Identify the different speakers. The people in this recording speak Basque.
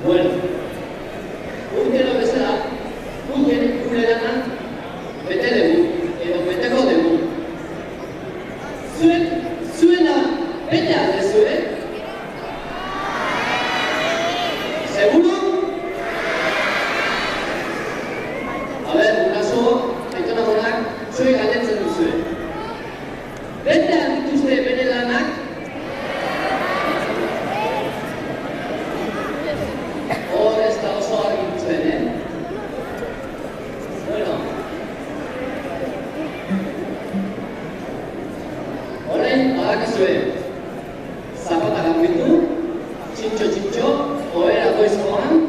Speaker 1: Bueno, urtero bezala, gure lana bete dugu, edo beteko dugu. Zuena bete aldezue? Seguro? A ber, guraso, aitona monak, zuek galdetzen duzue. Bete aldituzte bere lanak? Hor ez da oso argi ikusten, Bueno. Orain, badakizue. Zapata garbitu, txintxo, ohera goiz joan,